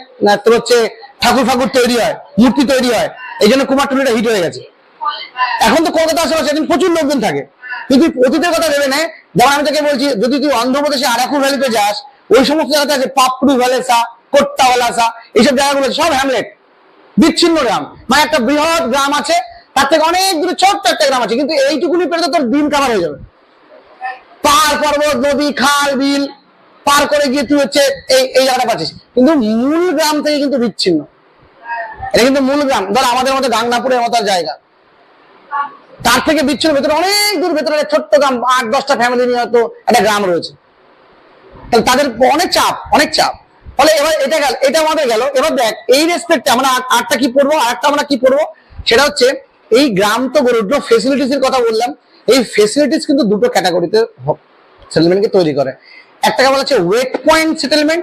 তোর হচ্ছে ঠাকুর তৈরি হয়, মূর্তি তৈরি হয়, এই জন্য কুমারটুলিটা হিট হয়ে গেছে। এখন তো কলকাতা আশেপাশে এখন প্রচুর লোকজন থাকে, কিন্তু অতীতের কথা ভেবে নেয়। যেমন আমি তোকে বলছি, যদি তুই অন্ধ্রপ্রদেশে আরাকু ভ্যালিতে যাস, ওই সমস্ত জায়গাতে আছে পাপড়ু ভ্যালেসা, কোট্টাওয়ালাসা, এইসব জায়গাগুলো সব হ্যামলেট, বিচ্ছিন্ন গ্রাম। মানে একটা বৃহৎ গ্রাম আছে, তার থেকে অনেক দূরে ছোট্ট একটা গ্রাম আছে, কিন্তু এইটুকুনি পেরে তো তোর দিন কাভার হয়ে যাবে। পাহাড় পর্বত নদী খাল বিল পার করে গিয়ে তুই হচ্ছে এই জায়গাটা পাচ্ছিস, কিন্তু মূল গ্রাম থেকে কিন্তু বিচ্ছিন্ন। এটা কিন্তু মূল গ্রাম, ধর আমাদের মধ্যে গাংনাপুরের মতো জায়গা, তার থেকে বিচ্ছিন্ন ভেতরে অনেক দূর ভেতরে ছোট্ট গ্রাম, 8-10টা ফ্যামিলি নিয়ে হয়তো একটা গ্রাম রয়েছে। তাহলে তাদের অনেক চাপ। ফলে এবার এটা আমাদের গেল। এবার দেখ এই রেসপেক্টে আমরা আরেকটা কি পড়বো, আমরা কি পড়বো, সেটা হচ্ছে এই গ্রাম তো গড়ে উঠলো, ফেসিলিটিস এর কথা বললাম। এই ফেসিলিটিস কিন্তু দুটো ক্যাটাগরিতে সেটেলমেন্টকে তৈরি করে। একটাকে বলা হচ্ছে ওয়েট পয়েন্ট সেটেলমেন্ট,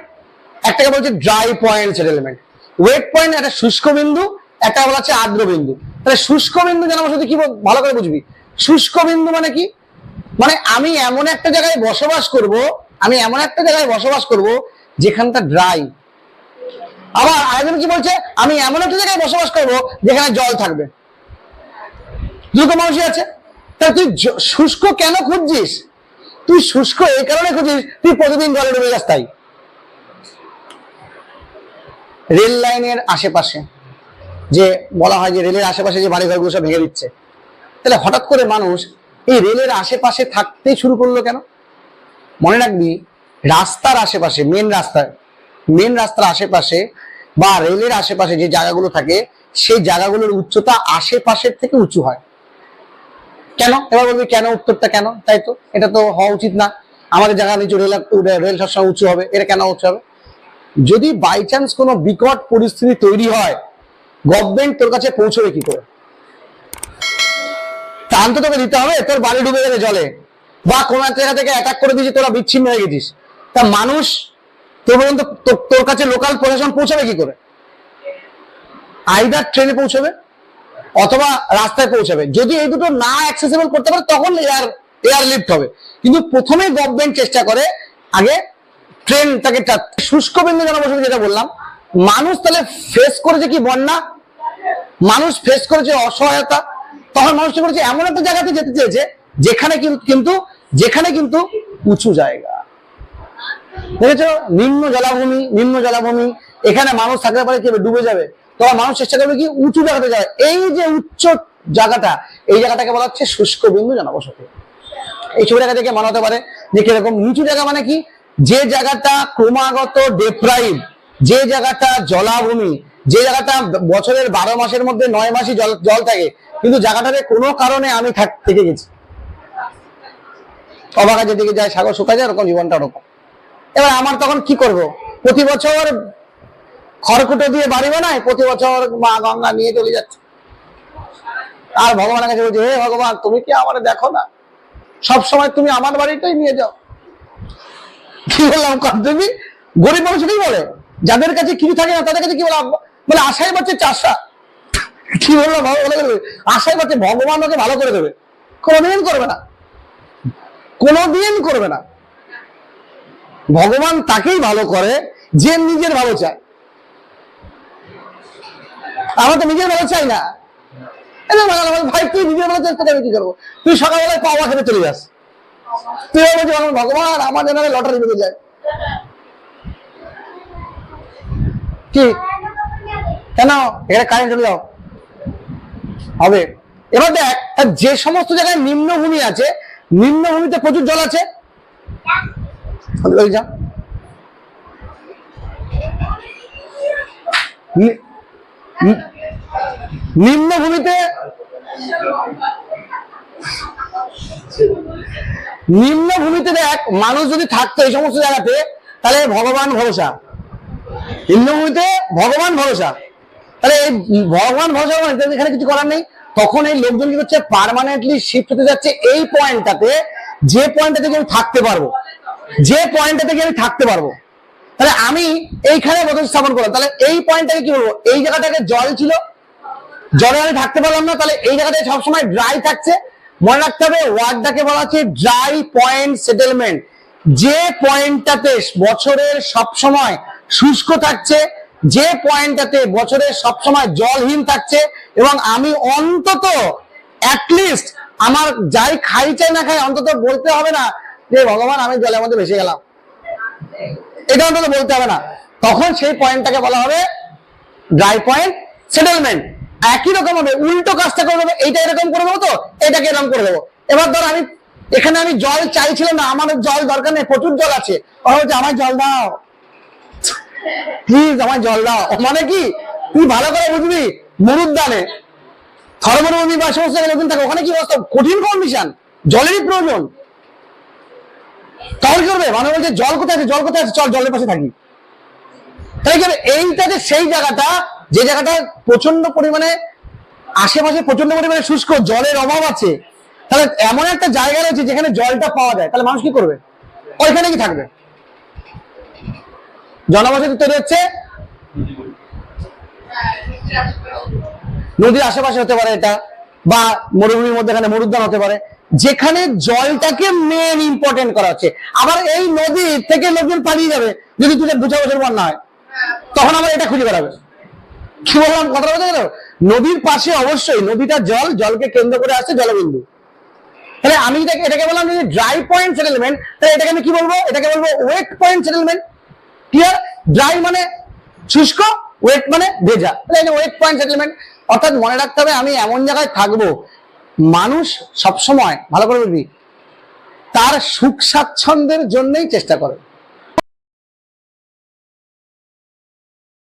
একটাকে বলা হচ্ছে dry point settlement. Wet point একটা শুষ্ক বিন্দু, একটা বলা হচ্ছে আর্দ্র বিন্দু। তাহলে শুষ্ক বিন্দু যেন শুধু কি ভালো করে বুঝবি, শুষ্ক বিন্দু মানে কি, মানে আমি এমন একটা জায়গায় বসবাস করব যেখানটা ড্রাই। আবার আরেকজন কি বলছে, আমি এমন একটা জায়গায় বসবাস করব যেখানে জল থাকবে। দুটো মানুষই আছে। তাহলে তুই শুষ্ক কেন খুঁজছিস? তুই শুষ্ক এই কারণে খুঁজছিস, তুই প্রতিদিন জলে ডুবে যাস। তাই রেল লাইনের আশেপাশে যে বলা হয় যে রেলের আশেপাশে যে বাড়িঘরগুলো সব ভেঙে দিচ্ছে, তাহলে হঠাৎ করে মানুষ এই রেলের আশেপাশে থাকতে শুরু করলো কেন? মনে রাখবি, রাস্তার আশেপাশে, মেন রাস্তার আশেপাশে বা রেলের আশেপাশে যে জায়গাগুলো থাকে, সেই জায়গাগুলোর উচ্চতা আশেপাশের থেকে উঁচু হয়। কেন? এবার বলবি কেন, উত্তরটা কেন? তাই তো, এটা তো হওয়া উচিত না। আমাদের জায়গা নিচু, রেল সবসময় উঁচু হবে, এটা কেন উঁচু হবে? যদি বাই চান্স কোনো বিকট পরিস্থিতি তৈরি হয়, গভর্নমেন্ট তোর কাছে পৌঁছবে কি করে? ত্রাণ তো তোকে দিতে হবে। তোর বাড়ি ডুবে গেলে জলে, বা কোন এক জায়গা থেকে অ্যাটাক করে দিয়েছে, তোরা বিচ্ছিন্ন হয়ে গেছিস, তা মানুষ তোর কাছে লোকাল প্রশাসন পৌঁছাবে কি করে? আইদার ট্রেনে পৌঁছবে অথবা রাস্তায় পৌঁছাবে। যদি এই দুটো না অ্যাক্সেসিবল করতে পারে, তখন এয়ার লিফট হবে। কিন্তু প্রথমে গভর্নমেন্ট চেষ্টা করে আগে ট্রেন তাকে। শুষ্ক বিন্দু জনবসতি যেটা বললাম, মানুষ তাহলে ফেস করেছে কি বন্যা, মানুষ ফেস করেছে অসহায়তা। তখন মানুষ কি করেছে, এমন একটা জায়গাতে যেতে চেয়েছে যেখানে কিন্তু উঁচু জায়গা। দেখেছো, নিম্ন জলাভূমি, এখানে মানুষ থাকতে পারে কি ডুবে যাবে, তখন মানুষ চেষ্টা করবে কি উঁচু জায়গাতে যাবে। এই যে উচ্চ জায়গাটা, এই জায়গাটাকে বলা হচ্ছে শুষ্ক বিন্দু জনবসতি। এই ছবিটা থেকে মনে হতে পারে যে কিরকম নিচু জায়গা, মানে কি, যে জায়গাটা ক্রমাগত ডেপ্রাইভ, যে জায়গাটা জলাভূমি, যে জায়গাটা বছরের 12 মাসের মধ্যে 9 মাসই জল থাকে, কিন্তু জায়গাটাতে কোনো কারণে আমি থেকে গেছি, অবাকা যেদিকে যায় সাগর শুকায় যায়, ওরকম জীবনটা ওরকম। এবার আমার তখন কি করব? প্রতি বছর খড়কুটো দিয়ে বাড়ি বানায়, প্রতি বছর মা গঙ্গা নিয়ে চলে যাচ্ছে, আর ভগবানের কাছে বলছে, হে ভগবান, তুমি কি আমার দেখো না, সব সময় তুমি আমার বাড়িটাই নিয়ে যাও। কি বললাম, তুমি গরিব মানুষটাই বলে, যাদের কাছে কিছু থাকে না তাদের কাছে কি বলে আশাই বাচ্চা চাষা। কি বললাম, আশাই বাচ্চা ভগবান ওকে ভালো করে দেবে, কোনোদিন করবে না। ভগবান তাকেই ভালো করে যে নিজের ভালো চায়। আমরা তো নিজের ভালো চাই না। ভাই তুই নিজের ভালো চাস, তোকে আমি কি করবো? তুই সকালবেলায় পাওয়া খেতে চলে যাস, তুই বলছিস ভগবান আমার যেন লটারি বেঁধে যায়। কি কেন এখানে কারেন্ট চলে যাও হবে? এবার দেখ, যে সমস্ত জায়গায় নিম্নভূমি আছে, নিম্নভূমিতে প্রচুর জল আছে, নিম্নভূমিতে নিম্নভূমিতে দেখ মানুষ যদি থাকতো এই সমস্ত জায়গাতে, তাহলে ভগবান ভরসা। নিম্নভূমিতে ভগবান ভরসা, তাহলে এই ভগবান ভরসা এখানে কিছু করার নেই। তখন এই লোকজন কি করছে, পার্মানেন্টলি শিফট হতে যাচ্ছে এই পয়েন্টটাতে, যে পয়েন্টটা থেকে আমি থাকতে পারবো, যে পয়েন্টটা থেকে আমি থাকতে পারবো। তাহলে আমি এইখানে বসতি স্থাপন করলাম, তাহলে এই পয়েন্টটাকে কি বলবো, এই জায়গাটাকে জল ছিল, জলে আমি থাকতে পারলাম না, তাহলে এই জায়গাটা সবসময় ড্রাই থাকছে। মনে রাখতে হবে ওয়ার্ডটাকে বলা হচ্ছে ড্রাই পয়েন্ট সেটেলমেন্ট। যে পয়েন্টটাতে বছরের সবসময় শুষ্ক থাকছে, যে পয়েন্টটাতে বছরের সবসময় জলহীন থাকছে, এবং আমি অন্তত অ্যাটলিস্ট আমার যাই খাই চাই না খাই, অন্তত বলতে হবে না যে ভগবান আমি জলের মধ্যে ভেসে গেলাম, এটা অন্তত বলতে হবে না। তখন সেই পয়েন্টটাকে বলা হবে ড্রাই পয়েন্ট সেটেলমেন্ট। একই রকম হবে, উল্টো কাজটা করে দেবো, এইটা এরকম করে দেবো, তো এটাকে এরকম করে দেবো। এবার ধর আমি এখানে আমি জল চাইছিলাম না, আমার জল দরকার নেই, প্রচুর জল আছে, আমার জল দাও প্লিজ, আমার জল দাও। মানে কি, তুই ভালো করে বুঝবি, মরুদ্যানে থরমরুভূমি বা সমস্ত নতুন থাকে, ওখানে কি অবস্থা, কঠিন কন্ডিশন, জলেরই প্রয়োজন। তখন কি করবে, মানুষ বলছে জল কোথায় আছে, জল কোথায় আছে, চল জলের পাশে থাকি। তাই কি হবে, এইটা যে সেই জায়গাটা, যে জায়গাটা প্রচন্ড পরিমাণে আশেপাশে প্রচন্ড পরিমাণে শুষ্ক, জলের অভাব আছে, তাহলে এমন একটা জায়গা রয়েছে যেখানে জলটা পাওয়া যায়, তাহলে মানুষ কি করবে, ওইখানে কি থাকবে। জনবসতি তৈরি হচ্ছে নদীর আশেপাশে হতে পারে এটা, বা মরুভূমির মধ্যে এখানে মরুদ্যান হতে পারে, যেখানে জলটাকে মেন ইম্পর্টেন্ট করা হচ্ছে। আবার এই নদী থেকে লোকজন পালিয়ে যাবে যদি 2-4 বছর বন্যা হয়, তখন আবার এটা খুঁজে বেড়াবে। কি বললাম, কথা বলতে গেল, নদীর পাশে অবশ্যই নদীটা জল, জলকে কেন্দ্র করে আসছে জলবিন্দু। তাহলে আমি এটাকে বললাম যে ড্রাই পয়েন্ট সেটেলমেন্ট, তাহলে এটাকে আমি কি বলবো, এটাকে বলবো wet point settlement. Clear? Dry মানে শুষ্ক, ওয়েট মানে ভেজা, তাহলে ওয়েট পয়েন্ট সেটেলমেন্ট। অর্থাৎ মনে রাখতে হবে আমি এমন জায়গায় থাকবো, মানুষ সবসময় ভালো করে বুঝবি তার সুখ স্বাচ্ছন্দ্যের জন্যই চেষ্টা করে।